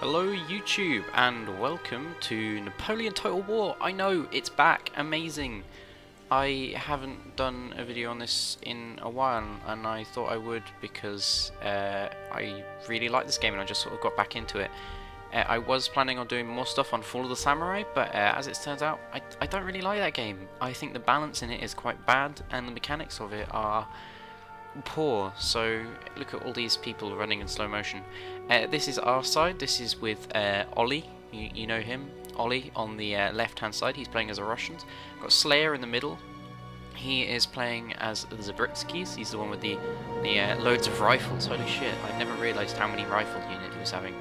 Hello YouTube and welcome to Napoleon Total War. I know, it's back, amazing. I haven't done a video on this in a while and I thought I would because I really like this game and I just sort of got back into it. I was planning on doing more stuff on Fall of the Samurai, but as it turns out, I don't really like that game. I think the balance in it is quite bad and the mechanics of it are poor. So look at all these people running in slow motion. This is our side. This is with Ollie. You know him, Ollie, on the left hand side. He's playing as a Russian. Got Slayer in the middle. He is playing as the Zabritskis. He's the one with the loads of rifles. Holy shit, I never realised how many rifle units he was having.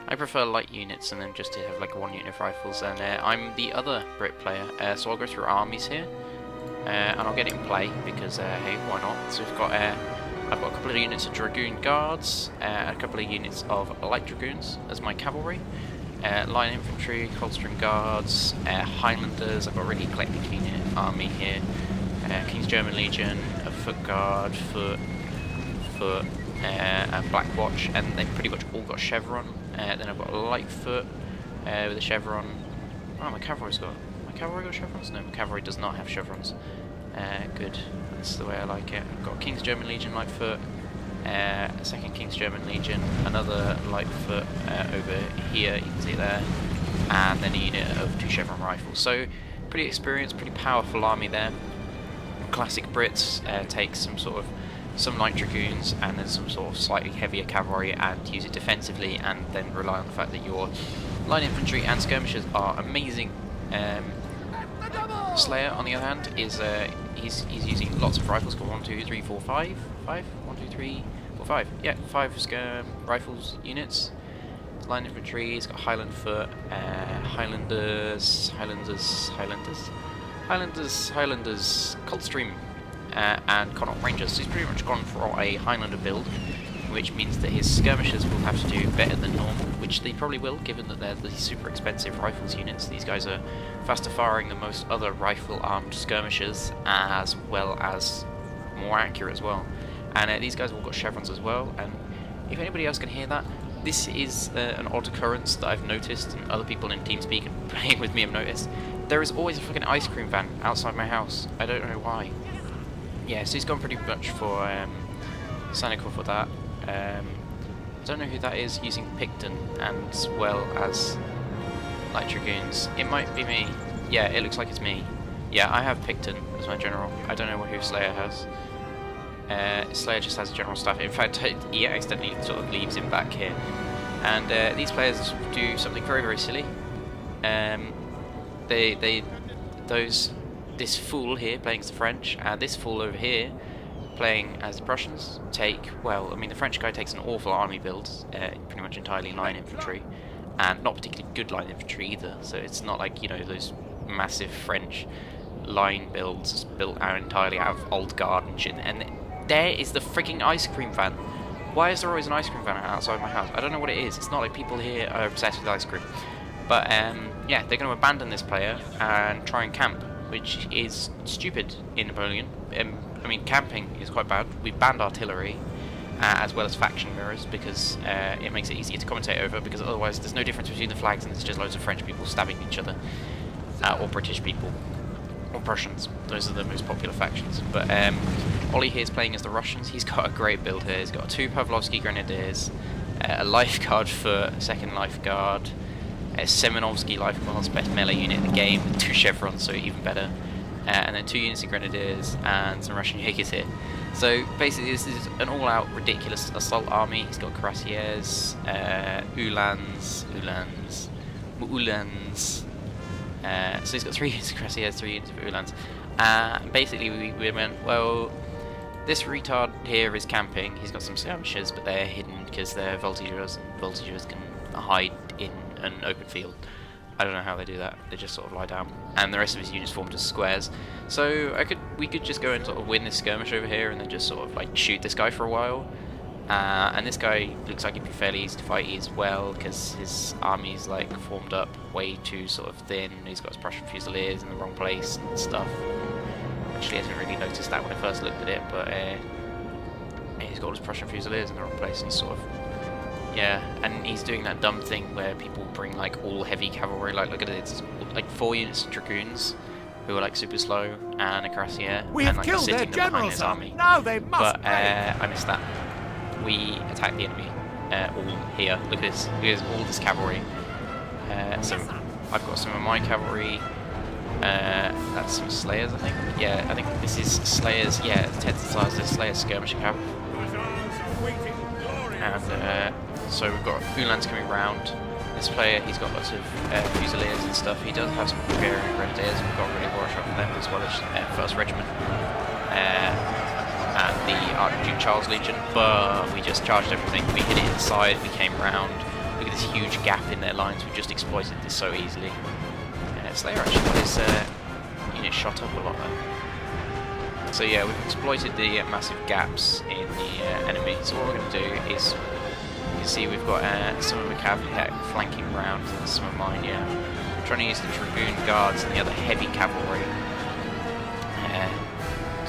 I prefer light units and then just to have like one unit of rifles. And I'm the other Brit player, so I'll go through armies here. And I'll get it in play because hey, why not? So we've got I've got a couple of units of Dragoon Guards, a couple of units of Light Dragoons as my cavalry, Line Infantry, Coldstream Guards, Highlanders. I've got a really eclectic unit army here. King's German Legion, a Foot Guard, Foot, and Black Watch, and they've pretty much all got chevron. Then I've got a Light Foot with a chevron. Oh, my cavalry's got. Cavalry got chevrons? No, cavalry does not have chevrons. Good, that's the way I like it. I've got King's German Legion Lightfoot, a second King's German Legion, another Lightfoot over here, you can see there, and then a unit of 2 chevron rifles. So, pretty experienced, pretty powerful army there. Classic Brits take some light dragoons and then some sort of slightly heavier cavalry and use it defensively, and then rely on the fact that your line infantry and skirmishers are amazing. Slayer, on the other hand, is he's using lots of rifles. Got 1, 2, 3, 4, 5. 1, 2, 3, 4, 5. Yeah, 5 rifles units. Line infantry. He's got Highland Foot, Highlanders, Coldstream, and Connaught Rangers. So he's pretty much gone for a Highlander build, which means that his skirmishers will have to do better than normal, which they probably will, given that they're the super expensive rifles units. These guys are faster firing than most other rifle-armed skirmishers, as well as more accurate as well. And these guys have all got chevrons as well, and if anybody else can hear that, this is an odd occurrence that I've noticed, and other people in TeamSpeak and playing with me have noticed. There is always a fucking ice cream van outside my house. I don't know why. Yeah, so he's gone pretty much for Sanikov for that. I don't know who that is using Picton as well as Light Dragoons. It might be me. Yeah, it looks like it's me. Yeah, I have Picton as my general. I don't know who Slayer has. Slayer just has a general staff. In fact, he accidentally sort of leaves him back here. And these players do something very, very silly. This fool here playing as the French, and this fool over here playing as the Prussians take, well, I mean, the French guy takes an awful army build, pretty much entirely line infantry, and not particularly good line infantry either, so it's not like, you know, those massive French line builds built out entirely out of old guard and shit. And there is the freaking ice cream van. Why is there always an ice cream van outside my house? I don't know what it is. It's not like people here are obsessed with ice cream. But, yeah, they're going to abandon this player and try and camp, which is stupid in Napoleon. I mean, camping is quite bad. We banned artillery, as well as faction mirrors, because it makes it easier to commentate over, because otherwise there's no difference between the flags and there's just loads of French people stabbing each other, or British people, or Prussians. Those are the most popular factions. But Ollie here is playing as the Russians. He's got a great build here. He's got 2 Pavlovsky Grenadiers, a Lifeguard for a second Lifeguard, a Semenovsky Lifeguard's best melee unit in the game, with 2 chevrons, so even better. And then 2 units of Grenadiers and some Russian Jaegers here. So basically this is an all-out ridiculous assault army. He's got Cuirassiers, Uhlans. So he's got 3 units of Cuirassiers, 3 units of Uhlans. Basically we went, well, this retard here is camping. He's got some skirmishers, but they're hidden because they're voltigeurs, and voltigeurs can hide in an open field. I don't know how they do that. They just sort of lie down, and the rest of his units formed as squares. So we could just go and sort of win this skirmish over here, and then just sort of like shoot this guy for a while. And this guy looks like he'd be fairly easy to fight as well, because his army's like formed up way too sort of thin. He's got his Prussian Fusiliers in the wrong place and stuff. Actually, I didn't really notice that when I first looked at it, but he's got his Prussian Fusiliers in the wrong place. And he's sort of Yeah, and he's doing that dumb thing where people bring like all heavy cavalry. Like, look at it, it's like 4 units of dragoons who are like super slow and a cuirassier, and like sitting them behind his army. Now they must But I missed that. We attacked the enemy all here. Look at this. Look at all this cavalry. So I've got some of my cavalry. That's some Slayers, I think. Yeah, I think this is Slayers. Yeah, Tensars, the Slayers skirmishing cavalry. And so we've got Uhlans coming round. This player, he's got lots of Fusiliers and stuff. He does have some Bavarian Grenadiers. We've got really war shot for them as well as 1st Regiment and the Archduke Charles Legion. But we just charged everything. We hit it inside. We came round. Look at this huge gap in their lines. We just exploited this so easily. Slayer actually got his unit shot up a lot there. So yeah, we've exploited the massive gaps in the enemy. So what we're going to do is, you can see we've got some of the cavalry flanking round, and some of mine. Yeah, we're trying to use the Dragoon Guards and the other heavy cavalry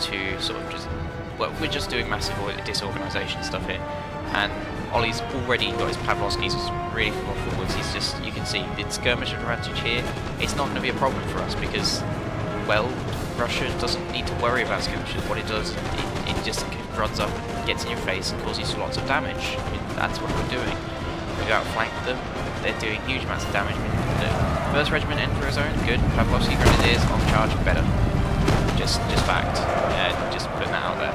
to sort of just. Well, we're just doing massive disorganisation stuff here, and Ollie's already got his Pavlovskis really far forwards. He's just, you can see, the skirmish advantage here. It's not going to be a problem for us because, well, Russia doesn't need to worry about skirmishes. What it does, it just runs up, gets in your face, and causes lots of damage. I mean, that's what we're doing. We've outflanked them. They're doing huge amounts of damage. The 1st Regiment enter a zone, good. Pavlovsky Grenadiers on charge, better. Just fact. Just putting that out there.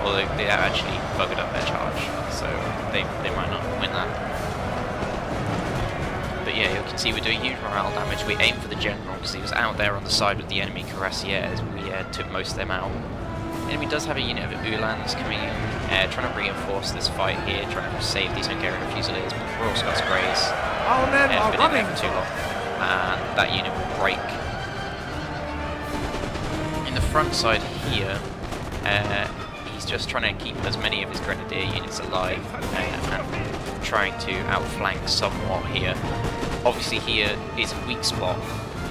Although they have actually buggered up their charge, so they might not win that. But yeah, you can see we're doing huge morale damage. We aim for the general because he was out there on the side with the enemy cuirassiers. We took most of them out. The enemy does have a unit of Uhlans coming in, trying to reinforce this fight here, trying to save these Hungarian Fusiliers. Royal Scots Greys been in there for too long, and that unit will break. In the front side here, he's just trying to keep as many of his Grenadier units alive and trying to outflank somewhat here. Obviously here is a weak spot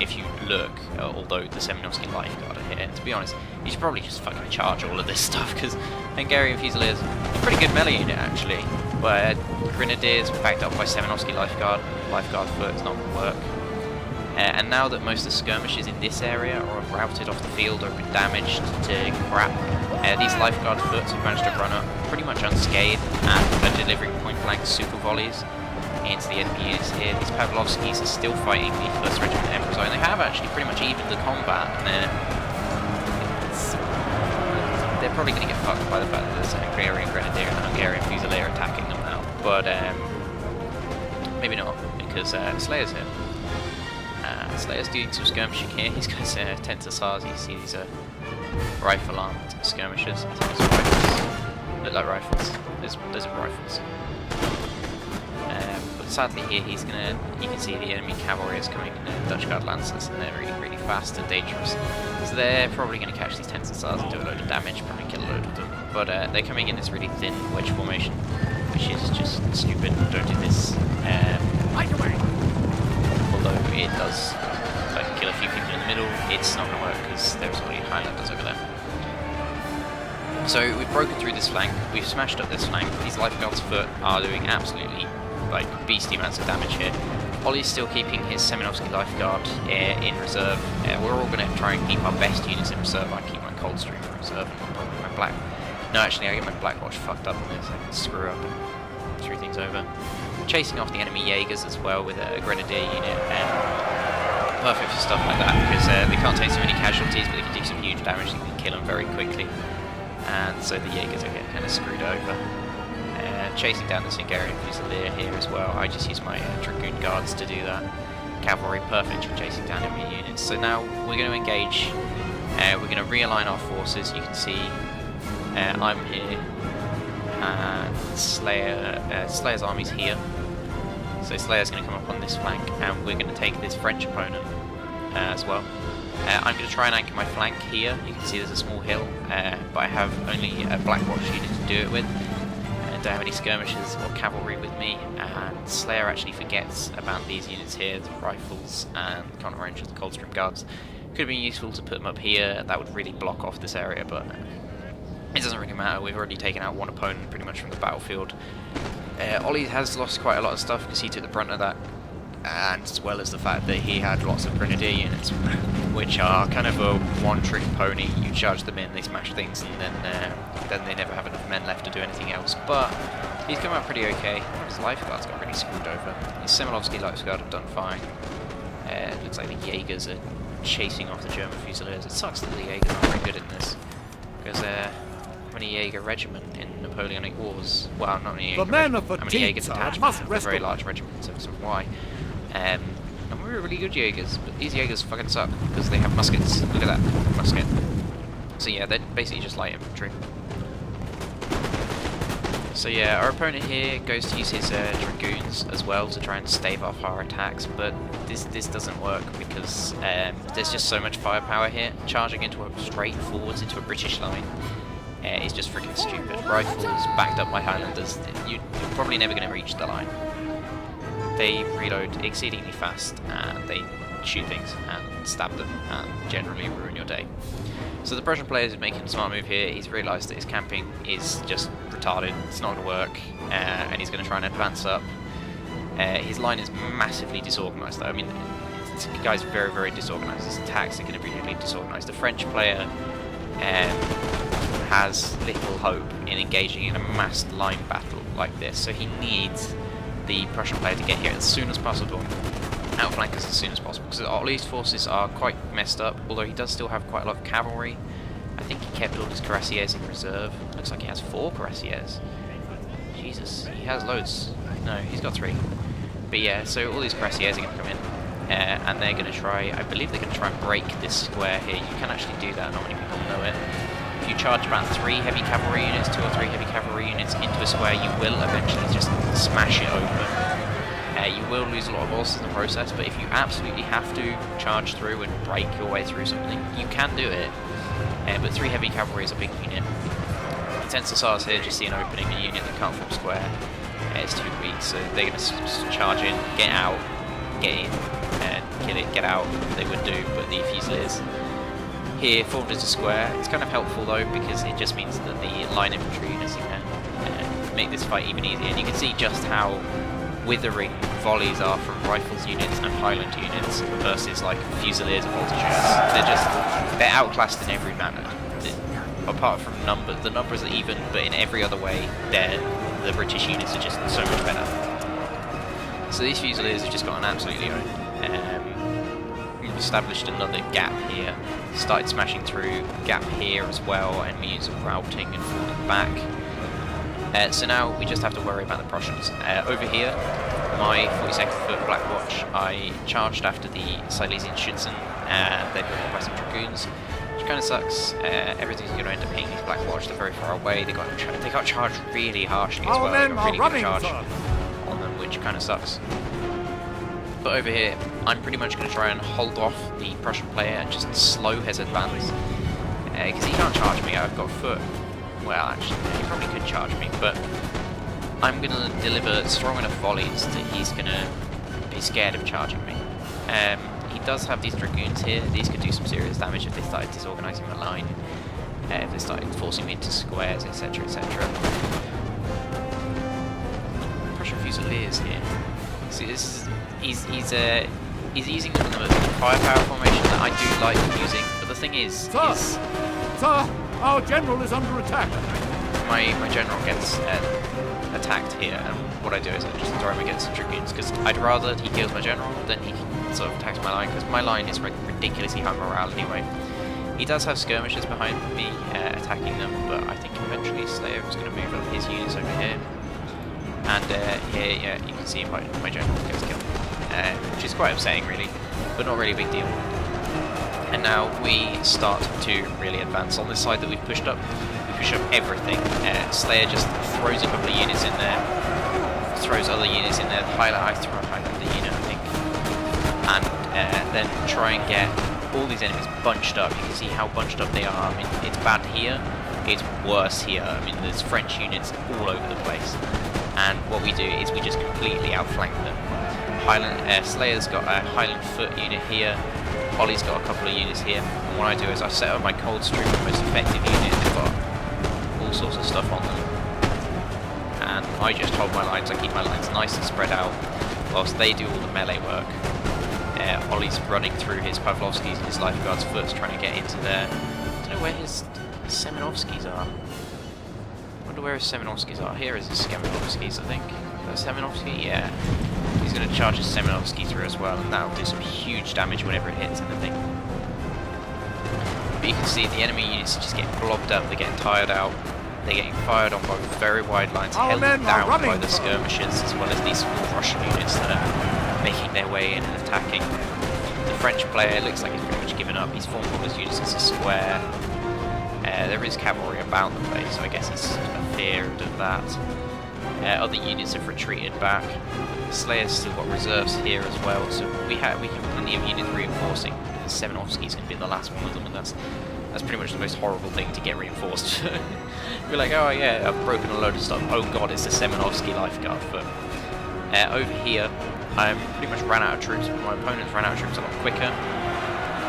if you look, although the Semenovsky Life Guard are here. To be honest, you should probably just fucking charge all of this stuff because Hungarian Fusiliers are a pretty good melee unit actually, but Grenadiers backed up by Semenovsky Life Guard foot is not going to work. And now that most of the skirmishes in this area are routed off the field or have been damaged to crap, these lifeguard foots have managed to run up pretty much unscathed and are delivering point-blank super volleys into the enemy units here. These Pavlovskis are still fighting the 1st Regiment Emperor Zone. They have actually pretty much evened the combat, and they're probably going to get fucked by the fact that there's a Hungarian Grenadier and a Hungarian Fusilier attacking them now. But maybe not, because Slayer's here. Slayer's doing some skirmishing here. He's got his Tensars. You see these rifle armed skirmishers. I think it's rifles. Look like rifles. Those are rifles. But sadly here he's gonna. You can see the enemy cavalry is coming in, Dutch Guard Lancers, and they're really fast and dangerous. So they're probably going to catch these Tensars and do a load of damage, probably kill a load of them. But they're coming in this really thin wedge formation, which is just stupid. Don't do this. Right away. Although it does kill a few people in the middle, it's not going to work because there's already Highlanders over there. So we've broken through this flank, we've smashed up this flank. These Lifeguards foot are doing absolutely beastly amounts of damage here. Ollie's still keeping his Semenovsky Lifeguard in reserve. We're all going to try and keep our best units in reserve. I keep my Coldstream in reserve and my Black. No, actually I get my Blackwatch fucked up on this. I can screw up and screw things over. Chasing off the enemy Jaegers as well with a Grenadier unit. Perfect for stuff like that because they can't take so many casualties, but they can do some huge damage. They can kill them very quickly, and so the Jaegers are getting kind of screwed over. Chasing down this Hungarian Fusilier here as well. I just use my Dragoon Guards to do that. Cavalry, perfect for chasing down enemy units. So now we're going to engage. We're going to realign our forces. You can see I'm here, and Slayer's army's here. So Slayer's going to come up on this flank, and we're going to take this French opponent as well. I'm going to try and anchor my flank here. You can see there's a small hill, but I have only a Blackwatch unit to do it with. I don't have any skirmishers or cavalry with me, and Slayer actually forgets about these units here, the rifles and counter-range of the Coldstream Guards. Could have been useful to put them up here, that would really block off this area, but it doesn't really matter. We've already taken out one opponent pretty much from the battlefield. Ollie has lost quite a lot of stuff because he took the brunt of that, and as well as the fact that he had lots of grenadier units, which are kind of a one-trick pony. You charge them in, they smash things, and then they never have enough men left to do anything else. But he's come out pretty okay. His lifeguards got really screwed over. His Semilovsky lifeguard have done fine. It looks like the Jaegers are chasing off the German Fusiliers. It sucks that the Jaegers aren't very good in this, because many Jaeger regiment in Napoleonic Wars. Well, not many Jaeger regiment, I mean Jaeger detachments, a very large regiment of some Y. And we were really good Jaegers, but these Jaegers fucking suck because they have muskets. Look at that musket. So yeah, they're basically just light infantry. So yeah, our opponent here goes to use his dragoons as well to try and stave off our attacks, but this doesn't work because there's just so much firepower here. Charging straight forwards into a British line is just freaking stupid. Rifles backed up by Highlanders, you're probably never going to reach the line. They reload exceedingly fast and they shoot things and stab them and generally ruin your day. So the Prussian player is making a smart move here. He's realised that his camping is just retarded, it's not going to work, and he's going to try and advance up. His line is massively disorganised though. I mean, this guy's very, very disorganised. His attacks are going to be really disorganised. The French player has little hope in engaging in a massed line battle like this, so he needs the Prussian player to get here as soon as possible, outflank us as soon as possible, because Ollie's forces are quite messed up, although he does still have quite a lot of cavalry. I think he kept all his cuirassiers in reserve. Looks like he has 4 cuirassiers. Jesus, he has loads. No, he's got 3. But yeah, so all these cuirassiers are going to come in, and they're going to try, I believe they're going to try and break this square here. You can actually do that, not many people know it. If you charge about 3 heavy cavalry units, 2 or 3 heavy cavalry units into a square, you will eventually just smash it open. You will lose a lot of horses in the process, but if you absolutely have to charge through and break your way through something, you can do it. But 3 heavy cavalry is a big unit. Intense Hussars here just see an opening, a unit that can't form square. It's too weak, so they're going to charge in, get out, get in, and kill it, get out. They would do, but the Fusiliers here formed as a square. It's kind of helpful though, because it just means that the line infantry units can make this fight even easier. And you can see just how withering volleys are from rifles units and Highland units versus like Fusiliers and voltigeurs. They're outclassed in every manner. Apart from numbers, the numbers are even, but in every other way, the British units are just so much better. So these Fusiliers have just got an absolutely own. We've established another gap here, started smashing through gap here as well, and means of routing and falling back. So now we just have to worry about the Prussians. Over here, my 42nd Foot Black Watch, I charged after the Silesian Schützen, they've been hit by some dragoons, which kind of sucks. Everything's going to end up hitting these Black Watch, they're very far away, they got charged really harshly as well, they got really good charge on them, which kind of sucks. But over here, I'm pretty much going to try and hold off the Prussian player and just slow his advance, because he can't charge me, I've got foot. Well, actually, he probably could charge me, but I'm going to deliver strong enough volleys that he's going to be scared of charging me. He does have these dragoons here. These could do some serious damage if they started disorganising the line, if they started forcing me into squares, etc, etc. Prussian Fusiliers here. See, this is, he's using them in the firepower formation that I do like using, but the thing is... Sir! Our general is under attack. My general gets attacked here, and what I do is I just throw him against the dragoons, because I'd rather he kills my general than he sort of attacks my line, because my line is ridiculously high morale anyway. He does have skirmishers behind me attacking them, but I think eventually Slayer is going to move up his units over here. And here, yeah, you can see my general gets killed, which is quite upsetting really, but not really a big deal. And now we start to really advance. On this side that we've pushed up, we push up everything. Slayer just throws a couple of units in there, throws other units in there. I throw a Highlander unit, I think. And then try and get all these enemies bunched up. You can see how bunched up they are. I mean, it's bad here, it's worse here. I mean, there's French units all over the place. And what we do is we just completely outflank them. Slayer's got a Highland Foot unit here. Ollie's got a couple of units here, and what I do is I set up my Coldstream, the most effective unit. They've got all sorts of stuff on them, and I just hold my lines, I keep my lines nice and spread out, whilst they do all the melee work. Ollie's running through his Pavlovskis and his Lifeguard's Foots, trying to get into there. I don't know where his Semenovskis are. I wonder where his Semenovskis are. Here is his Semenovskis, I think. Is that Semenovsky? Yeah. He's going to charge his Semenovsky through as well, and that'll do some huge damage whenever it hits anything. But you can see the enemy units are just getting blobbed up, they're getting tired out. They're getting fired on by very wide lines, held down by the skirmishers, as well as these Russian units that are making their way in and attacking. The French player looks like he's pretty much given up. He's formed all his units as a square. There is cavalry about the place, so I guess he's feared of that. Other units have retreated back. Slayer's still got reserves here as well, so we have plenty of units reinforcing. Semenovsky's going to be the last one of them, and that's pretty much the most horrible thing to get reinforced. You're like, oh yeah, I've broken a load of stuff. Oh god, it's the Semenovsky Lifeguard. But over here, I pretty much ran out of troops, but my opponents ran out of troops a lot quicker.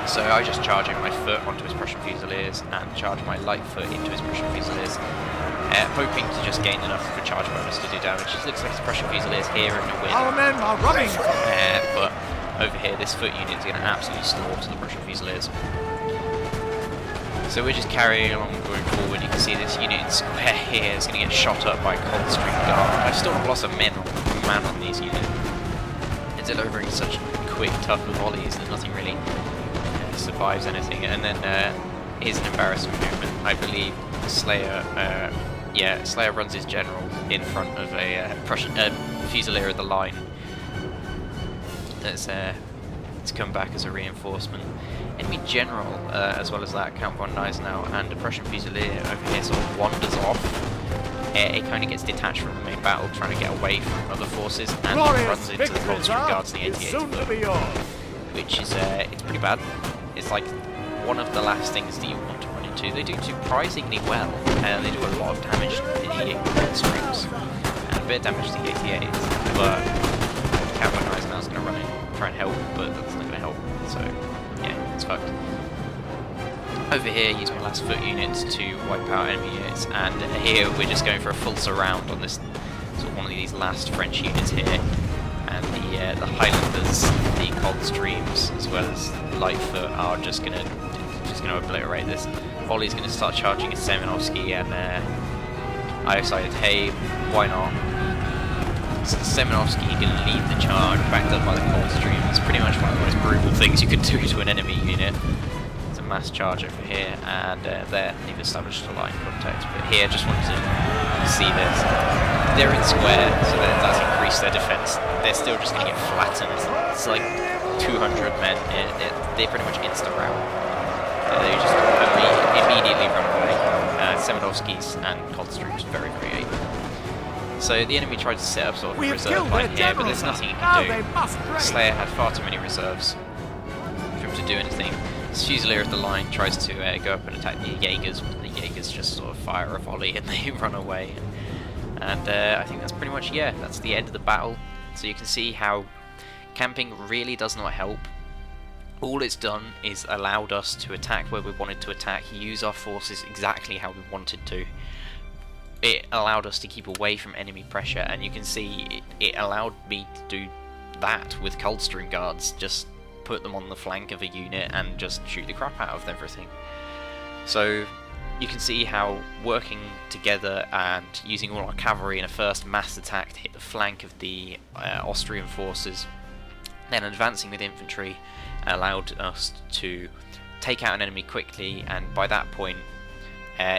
So I just charge my foot onto his Prussian Fusiliers and charge my light foot into his Prussian Fusiliers, hoping to just gain enough of a charge bonus to do damage. It looks like his Prussian Fusiliers here in the win. Our men are running! But over here, this foot unit is going to absolutely slaughter the Prussian Fusiliers. So we're just carrying along, going forward. You can see this unit in square here is going to get shot up by Coldstream Guard. I've still got lots of man on these units. They're delivering such quick, tough volleys that nothing really survives anything. And then here's an embarrassing movement. I believe Slayer, Slayer runs his general in front of a Prussian Fusilier of the line. That's to come back as a reinforcement. Enemy general, as well as that, Count von Gneisenau, and a Prussian Fusilier over here sort of wanders off. It kind of gets detached from the main battle, trying to get away from other forces, and runs into the Coldstream Guards in the 88th foot, which is it's pretty bad. It's like one of the last things that you want to run into. They do surprisingly well, and they do a lot of damage to the Coldstreams, and a bit of damage to the 88s, but Count von Gneisenau is going to run in, try and help, but that's not going to help, so yeah, it's fucked. Over here, use my last foot units to wipe out enemy units, and here we're just going for a full surround on this sort of one of these last French units here, and the Highlanders, the Coldstreams, as well as Lightfoot are just gonna obliterate this. Ollie's gonna start charging his Semenovsky, and I decided, hey, why not? So Semenovsky gonna lead the charge, backed up by the Coldstream. It's pretty much one of the most brutal things you could do to an enemy unit. It's a mass charge over here, and there they've established a line contact. But here, just wanted to see this. They're in square, so that's increased their defense. They're still just gonna get flattened. It's like 200 men. They pretty much insta-rout. They just immediately run away. Semenovskys and Coldstreams very, very able. So the enemy tried to set up sort of a reserve line here, but there's nothing he can do. Slayer had far too many reserves for him to do anything. His Fusilier of the line tries to go up and attack the Jaegers, but the Jaegers just sort of fire a volley and they run away. And I think that's pretty much, that's the end of the battle. So you can see how camping really does not help. All it's done is allowed us to attack where we wanted to attack, use our forces exactly how we wanted to. It allowed us to keep away from enemy pressure, and you can see it allowed me to do that with Coldstream Guards, just put them on the flank of a unit and just shoot the crap out of everything. So you can see how working together and using all our cavalry in a first mass attack to hit the flank of the Austrian forces, then advancing with infantry, allowed us to take out an enemy quickly, and by that point,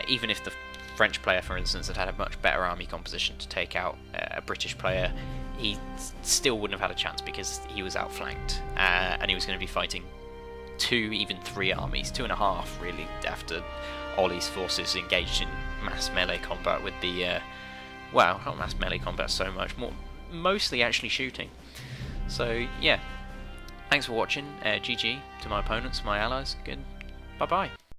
even if the French player, for instance, had a much better army composition to take out a British player, he still wouldn't have had a chance because he was outflanked, and he was going to be fighting 2, even 3 armies, 2.5 really, after Ollie's forces engaged in mass melee combat with the, well, not mass melee combat so much, mostly actually shooting. So yeah, thanks for watching, GG to my opponents, my allies, good, bye bye.